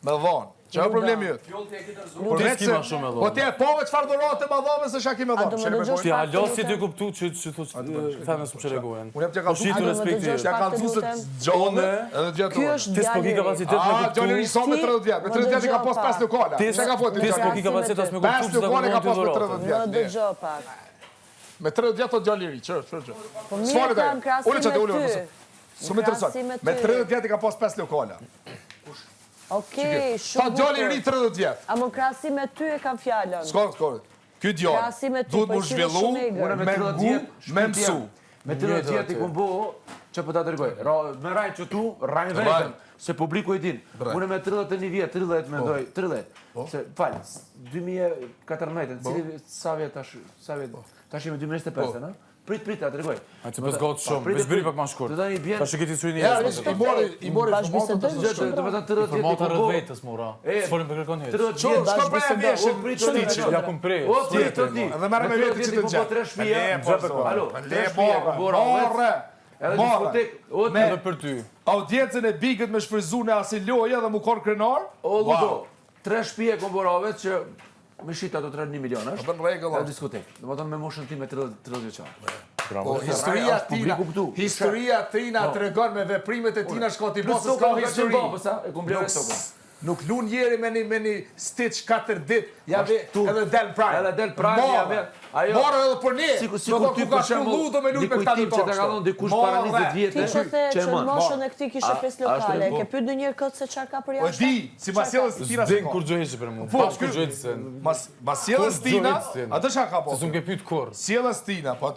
Me dhonë. Që e problemi jëtë? Po ti e pove qëfar dorate ma dhome se shaki me dhonë. Ti halosi ti kuptu që femës më që regohen. Unë e për që Po shitu respektive. Që ka kalëzu se gjone edhe gjatorë. Ti s'po ki kapacitet me kuptu. Gjone një son me 30 vjetë. Me 30 vjetë i ka pos 5 lokala. Ti s'po ki kapacitet as me kuptu që s'ka lokale ka të pos me 30 dorate. vjetë. Më dëgjo pak. Me 30 vjetë të gjalliri, qërë. Po mirë kam krasim me ty. Shumë interesant. Me 30 vjetë i ka pos 5 lokala. Okej, Ta shumë gjalliri 30 vjetë. A më krasim me ty e kam fjallën. Skor. Ky djallë duhet më zhvillu, me mësu. Me 30 vjetë i kumbo, që për ta dërgoj. Me rajnë që tu, rajnë vetëm, se publiku i din. Unë me 31 vjetë, 30 me doj, 30. Falë, 2014, cili sa vjetë tash me 2025, në? Prit, ta të regoj. A që pës gotë shumë, veç bëri pak ma shkurt. Ta që këti sujnë Ja, i mori Bashkëbisedoj informatën të shumë. informata rrët vetës, mora. S'folim për kërkon heq. Shko për e veshën, Stiqin, ja kum prej. edhe mërë me vetë që të gjatë. Alo, 3 shpija, Edhe për ty. Audiencën e bigët me shfryzu në asiloja dhe mu korë krenar. O, Ludo, 3 shpije komborave që me shita do të rrën 1 milion, është? Në regullë. Në diskotek. Dhe më tonë me moshën ti me 30 vjeqarë. Historia tina të regon me veprimet e tina shkoti bosës ka histori. Nuk lun jeri me një stitch 4 dit, edhe del prajnë. Edhe del prajnë, jave. Morë edhe për një, Sikur ty për shembull, dikuj tim që të kalon dikush para 20 vjetë. Ti që the që në moshën e këti kishe 5 lokale, ke pyet ndonjëherë këtë se çfarë ka për O jashtë? di, si ma sjellës tina Zdin kur gjojheqi për mu. Pas kur gjojheqi se... Ma sjellës tina, a të shaka po? Se s'un ke pyet kur. Sjellës tina, po a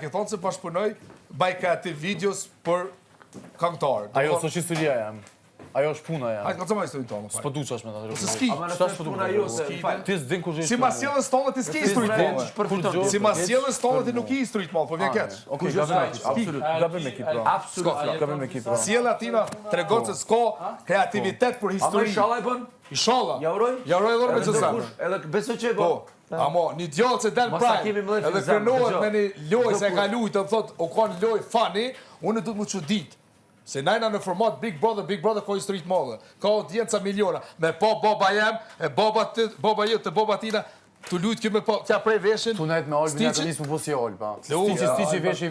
ke thonë se pa shpunoj baj kreativ videos për këngëtarë. Ajo s'o që historia jam. Ajo është puna jam. Hajtë ka cëma historinë tonë. S'po du qash me ta të Se ski. Ti s'din kur gjojheqi. Si ma sjellës tonë ti s'ki historit tonë. Si ma sjellës tonë ti nuk i historit tonë, po vjen keq. Okej, gabim me kit, pra. Gabim me kit, pra. Sjellë atina tregon se s'ka kreativitet për Ama histori. inshallah i bën? Inshallah. Ja uroj? Ja uroj edhe me çfarë. Edhe besoj që e Po. bën. Amo, një djallë që del Mos ta kemi prajnë, mëllë edhe filzam, krenohet dëgjoj. me një lojë se e ka lujtë, të thot, o ka një lojë funny, unë du të më çudit. Se najna në format Big Brother ka historit madhe. Ka audienca miliona. Me po baba jem, e baba jëtë, e baba tina, të lujtë kjo me po, kja prej veshin. Tu najt me Olbi, nga të njësë më po si Olba. Stiqi, veshi,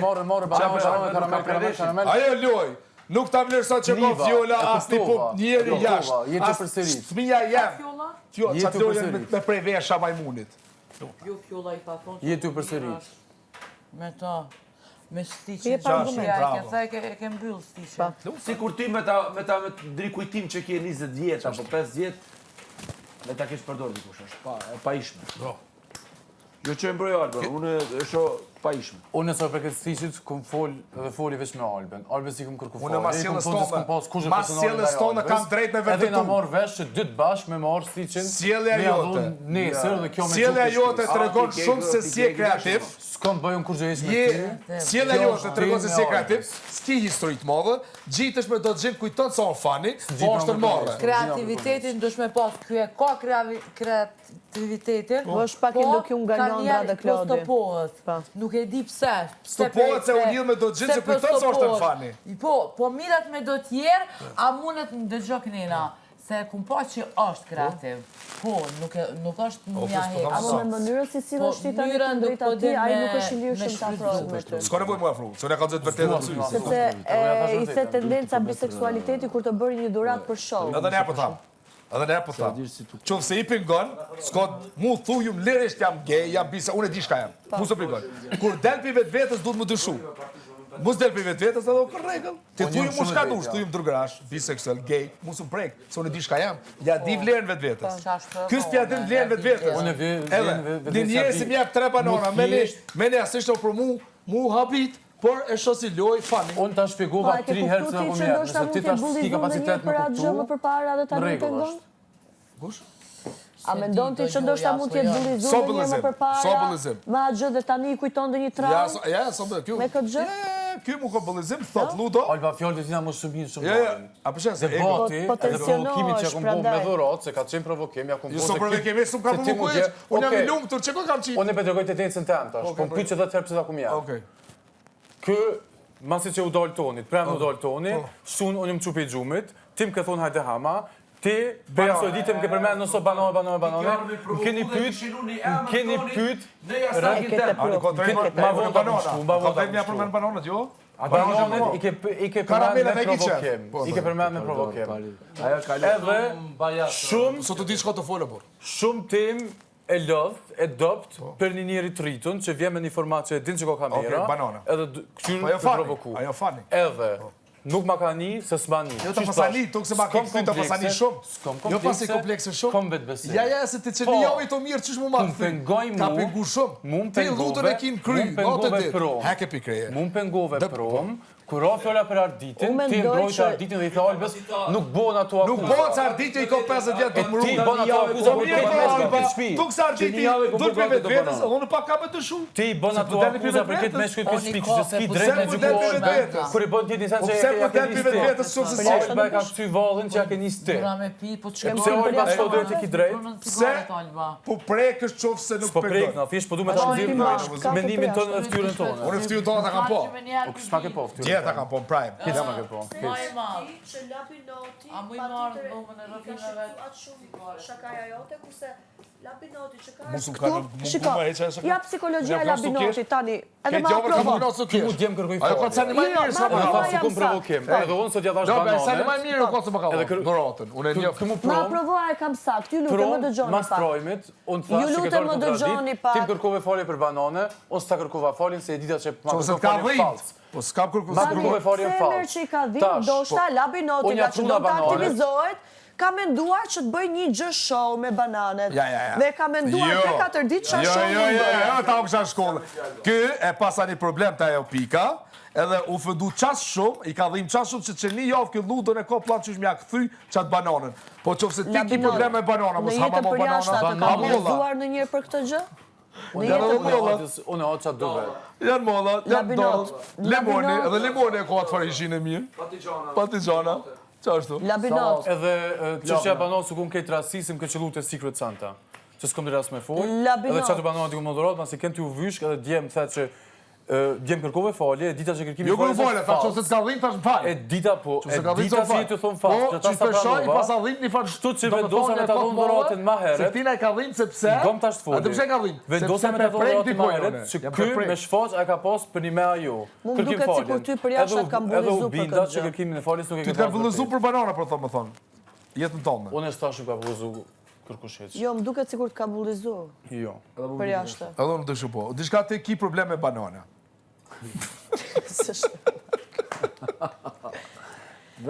morë, karamel. Ajo lojë. Nuk ta vlerëson që ka vjola, as ti po njeri jashtë. Jetë përsërit. Fëmija jem. Jetë Qatë lojën përsërit. me prej vesha majmunit. Jo fjolla i pa thonë. Jetë përsërit. Me ta, me Je stiqin. pa argument. E ke mbyll stiqin. Sikur ti me ta drikujtim që ke 20 vjetë apo 5 vjetë, me ta kesh përdor dikush, është pa ishme. Jo që e mbroj Albën, unë e shoh pa ishme. Unë nësër për këtë stiqit, këm fol edhe foli veç me Alben. Alben si këm kërku fol. Unë ma sjellës tonë kam drejt me Edhe na vërtetu. marrë vesh që dytë bashkë me marrë stiqin. Sjellja jote. Nesër dhe kjo me Sjellja jote tregon shumë se si e kreativ. S'kom bëjën kur gjëheq me ty. Sjellja jote tregon se si e kreativ. S'ki histori të madhe. Gjitesh me do të gjim kujton se on funny, po është të madhe. Kreativitetin dush me pas, kjo e ka kreativitetin. Po është pak e ndokju nga Londra dhe Klodi. Po stopohet. Nuk e di pse. Stopohet se unë lidh me do të gjim se kujton se është të funny. Po mirat me do tjerë, a mundet në dëgjo kënina. Se kum pa që është kreativ. Po, nuk është mja hekë. Amo me mënyrën si si dhe shtita në të ndrejta ti, a i nuk është i lirë shumë të afrohet me ty. S'ka nevojë më afru, se unë ka zëtë vërtetë aty. Sepse i the tendenca biseksualiteti kur të bëri një durat për show. Edhe ne po tham. Qovë se i pingon, s'ka mu thujum lirisht jam gay, jam bisa, unë e di shka jam. Mu se pingon. Kur del për vetë vetës, du të më dëshu. Mus del për vetë vetës, edhe o për regëll. Ti thujum mu shka dush, thujum drugrash, biseksual, gay, mu se prek, se unë e di shka jam. Ja di vlerën vetë vetës. Kës pja din vlerën vetë vetës. Unë e vlerën vetë vetës. Një njerë si mjep 3 banana, me ne asishto për mu habit, por e shosi loj fani. Unë ta shpjegova 3 herë se në kom jetë, nëse ti ta shki kapacitet me kuptu, Kush? A mendon ti që ndoshta mund t'jetë bullizuar një më përpara? Me atë gjë dhe tani i kujton dhe një traumë? Ja, sobëllizim. Me këtë gjë? Kjo mu ka bëllizim, thot Ludo. Alba fjallë të tina më shumë shumë Ja, a përshen se debati edhe provokimit që ja kom bu me dhërat, se ka qenë provokim, ja kom bu Jo, so provokimi, s'u ka provokuj, unë jam i lumtur, që ko kam qitë? Unë e petregoj të tendencën tem tash, po më pyet që 10 herë pse ta kom jam. Okej. Kë, masi që u dalë tonit, premë u dalë toni, sun unë më qupi gjumit, tim ka thonë hajde hama, ti, për mësoj ditë më ke përmenë nëso banone, më keni pyt, ma vonë banonat, jo? banonet i ke përmenë me provokim. Edhe shumë, Sot të di shko të folë, por. shumë tim e lodh, e dopt për një njeri të rritun që vjen me një format që e din që ka kamera. Banana. Edhe këqyrën të provoku. Ajo fani. Edhe nuk ma ka një, se s'ma një. Jo të pasani, tuk se ma ke këthy të pasani shumë. Jo pasi komplekse shumë. Kom vetë besim. Ja, se të që një javë i të mirë, qësh mu ma Më pengoj mu. Ka pengu shumë. Ti lutën e kin kry, Mu pengove heke pikreje. Mu pengove prom. Kur o fjolla për arditin, ti mbrojtë arditin dhe i thë Albës, nuk bon ato akuza. Nuk bon që arditje i ko 50 vjetë të më Ti bon ato akuza për këtë me shkut këtë shpi. Tuk se arditi, dhur për vetë vetës, unë pa ka me të shumë. Ti bon ato akuza për këtë me shkut këtë shpi, që s'ki drejt me gjukojnë. Kur i bon tjetë një sen që Pse për delpi vetë vetës shumë se si. Alba e ka këty vallën që ja ke një sti. Pse Alba shko drejt e ki drejt? Pse po prekësh qofë se nuk Po prekoj. prek, na thjesht po du me të ndirë mendimin tonë dhe ftyrën tonë. Unë ftyrën tonë ta kam po. Po kështë pa ke po ftyrën. Gjeta kam po në prime. Kështë ma ke po. Që lapi noti, A mu i marrë në bomën e rëfileve? atë shumë shakaja jote, kurse lapi noti që ka... Musu ka Shiko, ja psikologjia e labinotit tani, edhe ma provo. Mu djem kërkoj Ajo ka fare. cani më mirë sa Edhe më. tha si kum provokim. Edhe unë sot ja dhash Jo, be cani më banane. mirë ka se më ka. Doratën. Unë e njoh. Këmu Ma prom, provoa e kam sakt, ju lutem më dëgjoni mas pak. projmit, unë Ju thash që lutem më këtë dëgjoni pak. Tim kërkove falje për banane, ose ta kërkova faljen se e dita që ma Qose kërkova t'ka faljen dhimt. falc. Po s'kam kërku. Ma kërkove faljen Femër falc. që i ka dhimbë, Tash, ndoshta labinoti unë ja nga që çuna do të bananet. aktivizohet, ka menduar që të bëj një gjë show me bananet. Ja. Dhe ka menduar Jo. 3-4 ditë çfarë Jo, show jo, mund bëj. jo, ta u kisha shkollë. Ky e pasa një problem të ajo pika, edhe u fëndu qas shumë, i ka dhim qas shumë që një javë këtë ludën e ka plan që shmja këthy qatë bananën. Po që se ti ki problem me banana, mos hama mo banana, Në ka molla në njërë për këtë gjë? Në jetë për Unë o qatë duve. janë mollat, janë dorë, limoni, edhe limoni e ka atë farishin e mirë. Patijana. Qa është tu? labinot. Edhe çështja banon su kum këtë rasisim këtë qëllu të Secret Santa. Që s'kom të ras me fol. Labinot. Edhe çatu banon aty ku moderat, pasi kënë t'ju vyshk edhe djem thëtë që djem kërkove falje, e dita që kërkimi Jo kërë fale, ta që se t'ka dhim, tash më E falë. dita po, e dita që të thonë Po, fast, që ta që sa të shoj, pranova. pas a dhim një farë. Kështu që vendosa me ta dhon dhuratin ma herët. Se tina e ka dhim, sepse... Gom tash të foli. A të pse ka dhim? Vendosa me ta dhon dhuratin ma herët, që ky me shfaq e ka pas për një me ajo. Mu më duket sikur ty për jashtë ka mbullizu Edhe u për binda këtë që gjë. kërkimin e faljes nuk e Ty ke t'ka vëllëzu për banana, për thonë më thonë. Jetën tonë. Unë e stashim ka vëllëzu kërkusheq. Jo, më duket sikur të ka mbullizu Jo. për jashtë. Edhe unë dëshu po. Dishka ti ki problem me banana.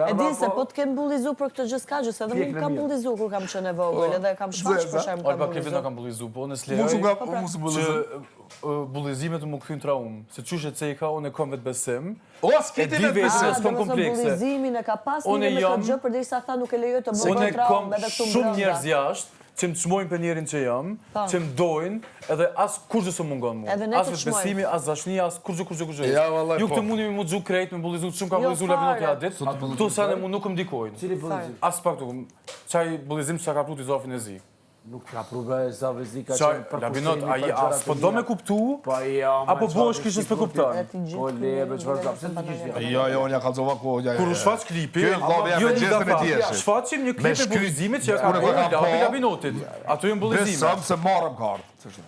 E din se po të kem mbullizu për këtë gjë s'ka gjë, se edhe mu më kam mbullizu kur kam qenë e vogël, edhe kam shfaq për shemë kam Alba Kevin mbullizu. ka bullizu, po unë Musu s'lejoj ka, musu që bëllëzë. bullizimet më kthyn traumë. Se çyshe ceka, unë e kam vetë besim. O, s'kiti di me vetë se besim. s'kom komplekse. Bullizimin e ka pas Unë një me jam- këtë gjë, përderisa tha nuk e lejoj të Unë bëj e kam traumë edhe këtu shumë njerëz brenda. jashtë që më çmojnë për njerin që jam, që më dojnë, edhe as kurgjë s'u mungon mua. Edhe ne As të vetë besimi, as dashnia, as kurgjë. Ja, vallaj, Ju po. këtë mundi mu xhu krejt, me bullizu, shumë ka Jo, bullizu labinoti fare. atë ditë. Tu sa ne mu nuk më ndikojnë. Cili bullizim? As pak tu. Çaj bullizim që ka pruti zofin e zi. Nuk ka pruve e sa vezi ka Çaj qenë për labinot, kushtimin, ai për gjërat as po e do mia. me kuptu. Po jo, Apo bosh kishës për kuptan. Po lebe, çfarë ka? Pse ti kish Jo, jo, unë ja kalzova ko. Kur u shfaq klipi, Kjo vllabja me gjestën e tjeshit. shfaqim një klip e shkry- bullizimit që ka Unë bërë kam labi po. labinotit. Ato janë bullizime. Besëm se marrëm kartë.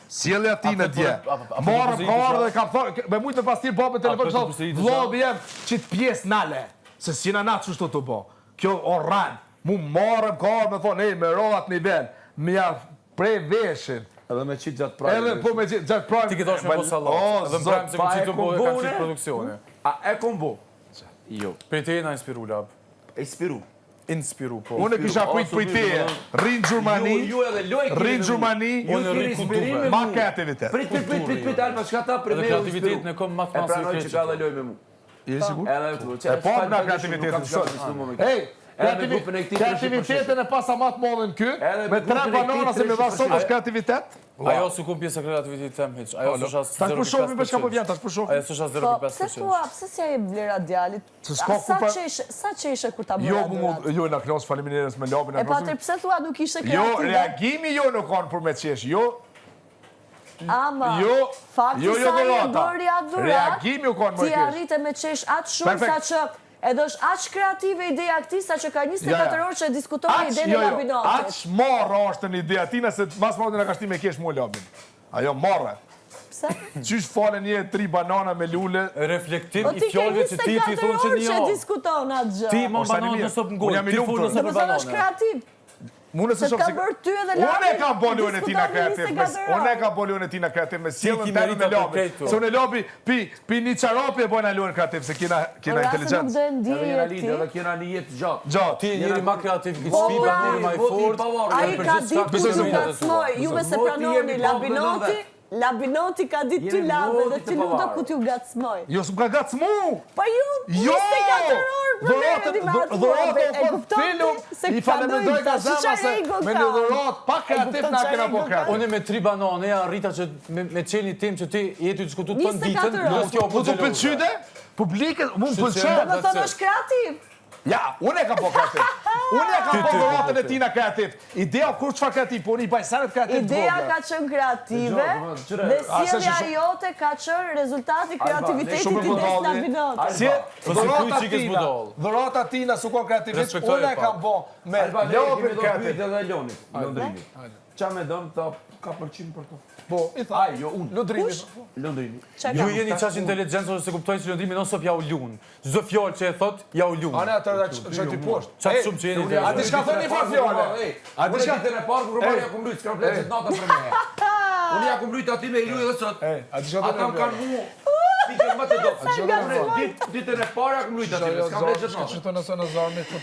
Sjellja ti në Apo dje. apo Marrëm pozitiv kartë dhe isha. kam thonë, me mujtë me pastir babën telefon, Apo thonë, pozitiv isha. vllabi jem, qitë pjesë nale. Se s'jena na që shtu të bo. Kjo oran, mu marrëm kartë me thonë, ej, me rohat nivel, me ja prej veshin. Edhe me qitë gjatë prajë. Edhe po me gjatë prajmë. Ti ke dosh me po sallat. Edhe më prajmë se më qitë po e kam qitë produksione. A e kom bo? Jo. Për te na inspiru lab. E spiru. Inspiru po. Unë kisha kujtë për teje, rinë Gjurmani, Ju edhe loj rinë Gjurmani, Unë rri kulturë. ma kreativitet. Prit, Alba, çka ta për Edhe me kreativitetin e kom matë E masë pranoj i që ka dhe loj me mu. Je sigur? Edhe këtu. E po na kreativitetin shumë. Ej, kreativitetin e pasa matë modën ky, Edhe me me tre grupin e banana këtij se me vasot 300%. është kreativitet. Ajo su kom pjesë e kreativitetit tem hiç. Ajo s'është as Tash po shohim për çka po vjen, tash po shohim. Ajo s'është as Po, pse 0.5%. thua, pse si ai vlera djalit? Se s'ka ku pra- Sa qeshe kur ta bëra Jo, durat? jo na klos faleminderes me labin E e patër pse thua nuk ishte Jo, kreative? reagimi jo nuk kanë për me qesh, jo, Ama, jo, fakti jo, sa i dhurata. bëri atë dhurat, Reagimi u kanë më ti kesh. arrite me qesh atë shumë Perfekt. sa që Edhe është aq kreative ideja këtij sa që ka 24 orë që diskuton idenë e Labinotit. Aq marrë është në ideja tina se mas marrë në ka shti me kesh mu labin. Ajo marrë. Pse? Qysh falen një 3 banana me lule. Reflektim i fjalëve që ti thonë që 24 orë që jo. diskuton atë gjë. Ti më banon në sopë ngoj, ti folë në sopë Domethënë është banane. kreativ. Mune se Se shumë ka bërë ty edhe Labi. Unë e kam bolion e tina diskuton kreativ. 24 orë. Unë e kam bolion e tina kreativ me sjellën ki teme me merita për labi. krejtu. Se unë e labi pi një qarapi e bojna luën kreativ se kina Ora se nuk inteligencë. do e Edhe ndije jena ti. lidhë, edhe kena një jetë gjatë. Gjatë. Ti je njëri ma kreativ, ki Po, spiva, pra, njëri ma i fort. Ai ka ditë ku Besoj se ju po. gacmoj, juve se Voti pranoni jemi Labinoti, Labinoti ka ditë ty Jemi labe voti dhe të ti nuk do pavarur. ku t'ju gacmoj. Jo, s'm ka gacmu! Pa ju, 24 orë problemi me atë Dhuratë e o kupton film, ti se i ka falemendoj dojtë ka tash, zema çfarë se ego me ka? një dhurat pa kreativ kupton na çfarë kena ego po ka? kreativ. Unë me 3 banane, ja rrita që me qeni tim që ti jeti të shkutu të 24 ditën, orë. nuk kjo Po po të pëlqyde? Publike, mu më Do pëlqen. të thonë është kreativ. Ja, unë e kam po kreativ. Unë e kam po dhuratën e tina kreativ. Idea kur çfarë kreativ, po unë i bajsanet kreativ të Ideja vogla. ka qenë kreative dhe sjellja jote ka qenë rezultati kreativitetit shumë i des budalli. Labinotit. Si Po si kuj qikës budall. dhurata tina su kon kreativisht, Respektoj unë e pa. kam po me Alba, ne lopin kemi do kreativ. pyet edhe Lonit, Londrini. Qa me dëm, tha, ka përqim për to. Po, i tha. Aj, jo, unë. Lundrimi. Londrini. Çka Ju ka? jeni qash inteligencë ose se kuptojnë që lëndrimi non sop ja u lun. Çdo fjalë që e thot, ja u lun. Ana atë çaj ti poshtë. Qatë shumë që jeni A ti shka thoni fa fjale? A ti Unë shka... ditën e parë kur Romania ku mbyt, s'ka fletë nata për me. Unë ja ku mbyt aty me i luj edhe sot. A ti shka Ata thoni më kanë mu. Pikën më të do. Ditën e parë ja ku mbyt aty, s'ka fletë Shka nata. që të nëse në zarmi të...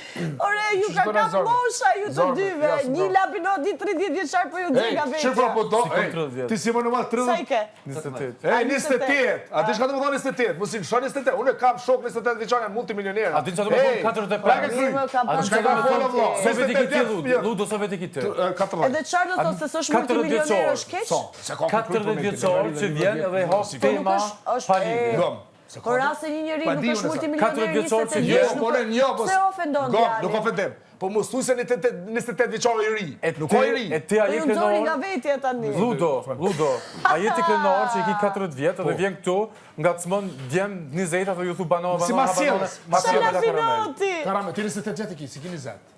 Ore, ju ka kap mosha ju të dyve. Një Labinoti 30 vjeçar po ju djega Ej, vetja. shifra po do, kon 30 vjet. ti si më nëma Sa 30... i ke? 28. Ej, 28! A ti shka të më thonë 28? Musim shon 28? Unë kam shok 28 vjeçar janë multimilionerë. A din çfarë do të thonë 45? Plaka kry. Më ka A din Shka çfarë ka do të folë thonë? vlo. Soveti kiti 28 Ludo, vjetë. Ludo Soveti kiti. 14. Edhe çfarë do thotë se s'është 40 multimilioner vjeçor. është keq? Se ka 40 vjeçor që vjen edhe hap Po nuk tema është pa lidhje. Gëm. Por rasti një njeri Pa nuk di është unë sa. multimilioner 40 vjeçor që 28 vjen, vjeç. Po në një, po... Pse ofendon Gëm, djalin? nuk ofendim. Po më thuj se 28 vjeçor i ri. Nuk ka i ri. E ti a Po je ju nxori nga krenar? vetja tani. Ludo, a je ti krenar që i ki 40 vjetë dhe vjen këtu, ngacmon djem 20 ato ju thu banova, Si ma sjellës. ma Sa sjellë la karamel. Labinoti! Karame, ti 28 vjet i ki, si ki 20.